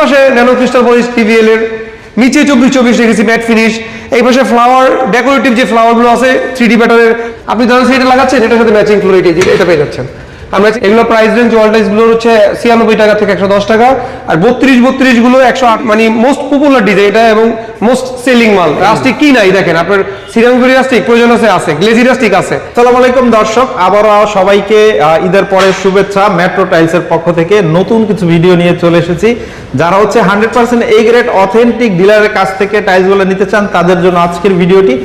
পাশে nano crystal polish টিভিএল এর, নিচে 24-24 রেখেছি ম্যাট ফিনিশ। এই পাশে ফ্লাওয়ার ডেকোরেটিভ যে ফ্লাওয়ারগুলো আছে 3D প্যাটার্নের, আপনি ধরেন সেটা লাগাচ্ছেন, এটার সাথে ম্যাচিং ফ্লোর এটা পেয়ে যাচ্ছেন। আমরা এগুলো প্রাইস রেঞ্জ ওয়ালটাইস গুলো হচ্ছে 96 টাকা থেকে 110 টাকা, আর 32 গুলো 108, মানে মোস্ট পপুলার ডিজাইন এটা এবং মোস্ট সেলিং মাল। রাস্টিক কি নাই দেখেন, আপনার সিরামিক রাস্টিক প্রয়োজন আছে, গ্লেজি রাস্টিক আছে। আসসালামু আলাইকুম দর্শক, আবারও সবাইকে ঈদের পরের শুভেচ্ছা। মেট্রো টাইলসের পক্ষ থেকে নতুন কিছু ভিডিও নিয়ে চলে এসেছি। যারা হচ্ছে 100% এ গ্রেড অথেন্টিক ডিলারের কাছ থেকে টাইলসগুলো নিতে চান তাদের জন্য আজকের ভিডিওটি।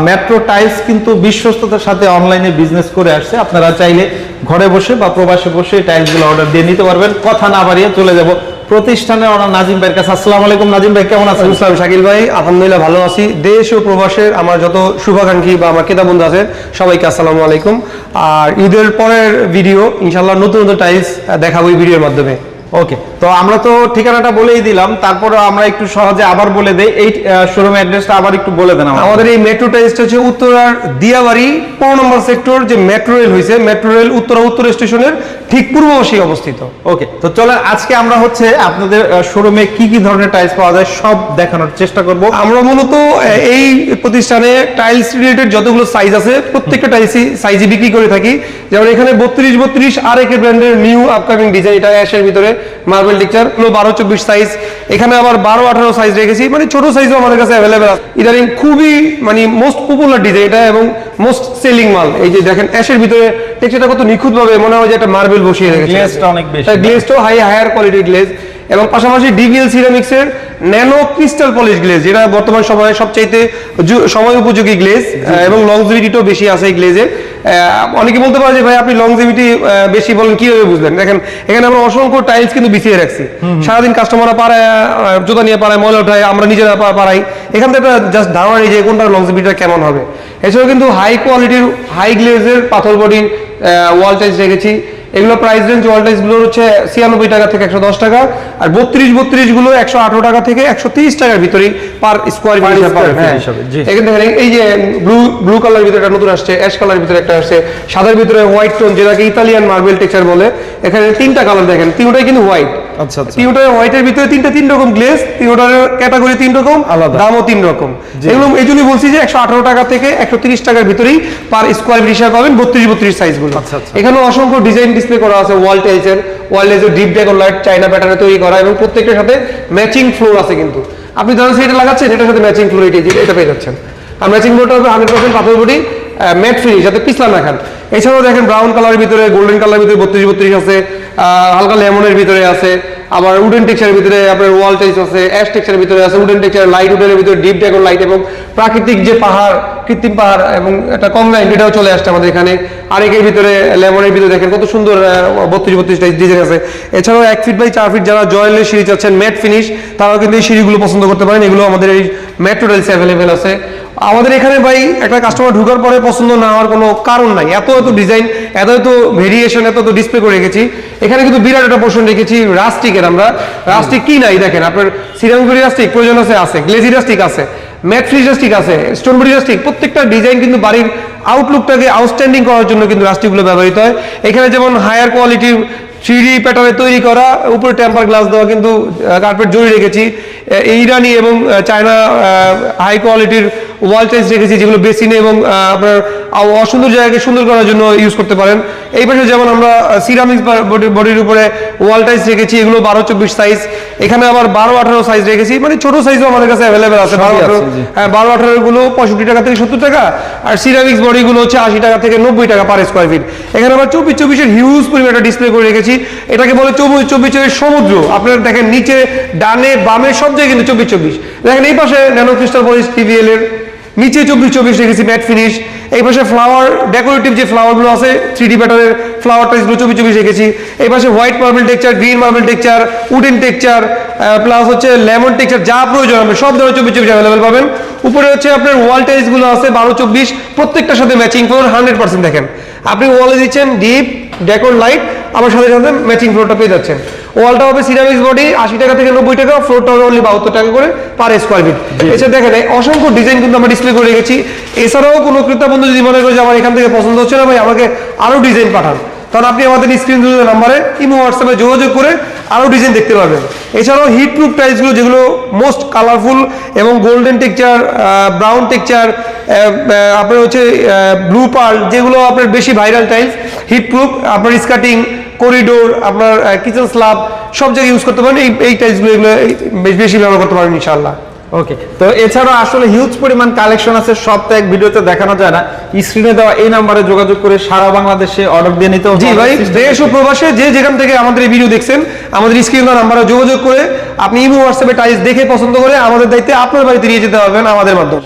মেট্রো টাইলস কিন্তু বিশ্বস্ততার সাথে অনলাইনে বিজনেস করে আসছে। আপনারা চাইলে ঘরে বসে বা প্রবাসে বসে টাইলসগুলো অর্ডার দিয়ে নিতে পারবেন। কথা না বাড়িয়ে চলে যাব প্রতিষ্ঠানের ওনার নাজিম ভাইয়ের কাছে। আসসালামু আলাইকুম নাজিম ভাই, কেমন আছেন? আসসালাম শাকিল ভাই, আলহামদুলিল্লাহ ভালো আছি। দেশ ও প্রবাসের আমার যত শুভাকাঙ্ক্ষী বা আমার ক্রেতা বন্ধু আছে সবাইকে আসসালামু আলাইকুম। আর ঈদের পরের ভিডিও ইনশাআল্লাহ নতুন নতুন টাইলস দেখাবো এই ভিডিওর মাধ্যমে। ওকে, তো আমরা তো ঠিকানাটা বলেই দিলাম, তারপরে আমরা একটু সহজে আবার বলে দেই। এই শোরুম অ্যাড্রেসটা আবার একটু বলে দেন। আমাদের এই মেট্রো টাইলসটা হচ্ছে উত্তরার দিয়াবাড়ি 15 নম্বর সেক্টর, যে মেট্রো রেল হয়েছে, মেট্রো রেল উত্তর স্টেশনের ঠিক পূর্ব পাশে অবস্থিত। ওকে, তো চলেন আজকে আমরা হচ্ছে আপনাদের শোরুমে কি কি ধরনের টাইলস পাওয়া যায় সব দেখানোর চেষ্টা করব। আমরা মূলত এই প্রতিষ্ঠানে টাইলস রিলেটেড যতগুলো সাইজ আছে প্রত্যেকটা সাইজই বিক্রি করে থাকি। যেমন এখানে 32 আর একে ব্র্যান্ডের নিউ আপকামিং ডিজাইন, এটা অ্যাশের ভিতরে মার্বেল টেক্সচার, 12-24 সাইজ। এখানে আবার 12-18 সাইজ রেখেছি, মানে ছোট সাইজও আমাদের কাছে অ্যাভেলেবেল আছে। ইদানিং খুবই মানে মোস্ট পপুলার ডিজাইন এটা এবং মোস্ট সেলিং মাল। এই যে দেখেন অ্যাশের ভিতরে টেক্সচারটা কত নিখুঁত ভাবে মনে হয় যে একটা মার্বেল বসিয়ে রেখেছে। গ্লেজটা অনেক বেশি, গ্লেজটাও হায়ার কোয়ালিটির গ্লেজ, এবং পাশাপাশি ডিভিএল সিরামিক্সের ন্যানো ক্রিস্টাল পলিশ গ্লেজ, যেটা বর্তমান সময়ে সবচাইতে সময় উপযোগী গ্লেজ এবং লংজিভিটিটাও বেশি আছে এই গ্লেজে। অনেকে বলতে পারে যে ভাই আপনি লংজিভিটি বেশি বলেন, কিভাবে বুঝলেন? দেখেন এখানে আমরা অসংখ্য টাইলস কিন্তু বিছিয়ে রাখছি। সারাদিন কাস্টমাররা পাড়ায় জুতা নিয়ে পাড়ায় ময়লা উঠায়, আমরা নিজেরা পাড়াই। এখান থেকে জাস্ট ধারণা নেই যে কোনটার লংজিভিটিটা কেমন হবে। এছাড়াও কিন্তু হাই কোয়ালিটির হাই গ্লেজের পাথর বডির ওয়াল টাইলস রেখেছি। এগুলো প্রাইস রেঞ্জ ওয়াল টাইলস গুলো হচ্ছে 96 টাকা থেকে 110 টাকা, আর 32 গুলো 118 টাকা থেকে 130 টাকার ভিতরে পার স্কোয়ার ফিট হিসাবে। এখানে দেখেন এই যে ব্লু কালার ভিতরে একটা নতুন আসছে, অ্যাশ কালার ভিতরে একটা আসছে, সাদার ভিতরে হোয়াইট টোন যেটাকে ইতালিয়ান মার্বেল টেক্সচার বলে। এখানে 3টা কালার দেখেন, তিনটাই কিন্তু হোয়াইট। আচ্ছা আচ্ছা, তিনটার হোয়াইটের ভিতরে তিন রকম গ্লেজ, তিনটার ক্যাটাগরি 3 রকম, আলাদা দামও 3 রকম। এগুলো এই জন্যই বলছি যে 118 টাকা থেকে 130 টাকার ভিতরেই পার স্কোয়ার ফিট হিসাবে পাবেন 32 সাইজ গুলো। এখানে অসংখ্য ডিজাইন ডিসপ্লে করা আছে ওয়াল টাইলসের ডিপ ডেকোর লাইট চায়না প্যাটার্নে তৈরি করা, এবং প্রত্যেকটার সাথে ম্যাচিং ফ্লোর আছে। কিন্তু আপনি ধরেন সেটা লাগাচ্ছেন, এটার সাথে ম্যাচিং ফ্লোর এটা পেয়ে যাচ্ছেন। আর ম্যাচিং ফ্লোরটা হবে 100% পাথর বডি ম্যাট ফিনিশ, যাতে পিছলা না খান। এছাড়াও দেখেন ব্রাউন কালারের ভিতরে, গোল্ডেন কালারের ভিতরে 32 আছে, হালকা লেমনের ভিতরে আছে, আবার উডেন টেক্সচারের ভিতরে আপনার ওয়াল টাইলস আছে, অ্যাশ টেক্সচারের ভিতরে আছে, উডেন টেক্সচার, লাইট উডেনের ভিতরে ডিপ ডেকোর লাইট, এবং প্রাকৃতিক যে পাহাড়, কৃত্রিম পাহাড় এবং একটা কম্বাইন্ড, এটাও চলে আসছে আমাদের এখানে। আরেকের ভিতরে লেমনের ভিতরে দেখেন কত সুন্দর 32 ডিজাইন আছে। এছাড়াও 1 ফিট বাই 4 ফিট যারা জয়েলের সিঁড়ি চাচ্ছেন ম্যাট ফিনিশ, তারাও কিন্তু এই সিঁড়িগুলো পছন্দ করতে পারেন। এগুলো আমাদের এই মেট্রো টাইলস অ্যাভেলেবেল আছে আমাদের এখানে। ভাই একটা কাস্টমার ঢোকার পরে পছন্দ না হওয়ার কোনো কারণ নাই, এত ডিজাইন, এত ভেরিয়েশন, এত ডিসপ্লে করে রেখেছি। এখানে কিন্তু বিরাট একটা পোর্শন রেখেছি রাস্টিকের। আমরা রাস্টিক কি নাই দেখেন, আপনার সিরামিক রাস্টিক প্রয়োজন আছে, গ্লেজি রাস্টিক আছে, ম্যাট ফিনিশ রাস্টিক আছে, স্টোন বডি রাস্টিক। প্রত্যেকটা ডিজাইন কিন্তু বাড়ির আউটলুকটাকে আউটস্ট্যান্ডিং করার জন্য কিন্তু রাস্টিকগুলো ব্যবহৃত হয়। এখানে যেমন হায়ার কোয়ালিটির 3D প্যাটার্নে তৈরি করা, উপরে টেম্পার গ্লাস দেওয়া কিন্তু কার্পেট জড়ি রেখেছি। ইরানি এবং চায়না হাই কোয়ালিটির ওয়াল টাইলস রেখেছি, যেগুলো বেসিনে এবং আপনার অসুন্দর জায়গাকে সুন্দর করার জন্য ইউজ করতে পারেন। এই পাশে যেমন আমরা সিরামিক বডির উপরে ওয়াল টাইলস রেখেছি, এগুলো 12-24 সাইজ। এখানে আবার 12-18 সাইজ রেখেছি, মানে ছোট সাইজও আমাদের কাছে অ্যাভেলেবেল আছে। 12-18 গুলো 65 টাকা থেকে 70 টাকা, আর সিরামিক্স বডিগুলো হচ্ছে 80 টাকা থেকে 90 টাকা পার স্কোয়ার ফিট। এখানে আবার 24-24 হিউজ পরিমাণ একটা ডিসপ্লে করে রেখেছি। এটাকে বলে 24-24 সমুদ্র। আপনারা দেখেন নিচে ডানে বামে সব জায়গায় কিন্তু 24-24 দেখেন। এই পাশে ন্যানো ক্রিস্টাল পলিশ টিভিএল এর, নিচে 24-24 রেখেছি ম্যাট ফিনিশ। এই পাশে ফ্লাওয়ার ডেকোরেটিভ যে ফ্লাওয়ারগুলো আছে 3D প্যাটার্নের ফ্লাওয়ার টাইলসগুলো 24-24 রেখেছি। এই পাশে white marble texture, green marble texture, wooden texture, plus হচ্ছে লেমন টেক্সচার, যা প্রয়োজন হবে সব ধরনের 24-24 অ্যাভেলেবেল পাবেন। উপরে হচ্ছে আপনার ওয়াল টাইলসগুলো আছে 12-24, প্রত্যেকটার সাথে ম্যাচিং ফ্লোর 100%। দেখেন আপনি ওয়ালে দিচ্ছেন ডিপ ডেকোর লাইট, আমার সাথে সাথে ম্যাচিং ফ্লোরটা পেয়ে যাচ্ছেন। ওয়ালটা হবে সিরামিক্স বডি 80 টাকা থেকে 90 টাকা, ফ্লোরটা হবে অনলি 72 টাকা করে পার স্কোয়ার ফিট। এছাড়া দেখেন অসংখ্য ডিজাইন কিন্তু আমরা ডিসপ্লে করে রেখেছি। এছাড়াও কোনো ক্রেতা বন্ধু যদি মনে করে যে আমার এখান থেকে পছন্দ হচ্ছে না ভাই, আমাকে আরো ডিজাইন পাঠান, তখন আপনি আমাদের স্ক্রিন নাম্বারে ইমো হোয়াটসঅ্যাপে যোগাযোগ করে আরো ডিজাইন দেখতে পাবেন। এছাড়াও হিট প্রুফ টাইলসগুলো যেগুলো মোস্ট কালারফুল এবং গোল্ডেন টেক্সচার, ব্রাউন টেক্সচার, আপনার হচ্ছে ব্লু পার্ল, যেগুলো আপনার বেশি ভাইরাল টাইলস, হিট প্রুফ, আপনার স্কার্টিং, করিডোর, আপনার কিচেন স্ল্যাব সব জায়গায় ইউজ করতে পারেন। এই টাইলসগুলো এগুলো বেশি ব্যবহার করতে পারেন ইনশাআল্লাহ। ওকে, তো এছাড়াও আসলে হিউজ পরিমাণ কালেকশন আছে, সব তো এক ভিডিওতে দেখানো যায় না। স্ক্রিনে দেওয়া এই নাম্বারে যোগাযোগ করে সারা বাংলাদেশে অর্ডার দিয়ে নিতে হবে। জি ভাই, দেশ ও প্রবাসে যে যেখান থেকে আমাদের এই ভিডিও দেখছেন, আমাদের স্ক্রিনে দেওয়া নাম্বারে যোগাযোগ করে আপনি ইমো হোয়াটসঅ্যাপে টাইলস দেখে পছন্দ করে আমাদের দায়িত্বে আপনার বাড়িতে নিয়ে যেতে পারবেন আমাদের মাধ্যমে।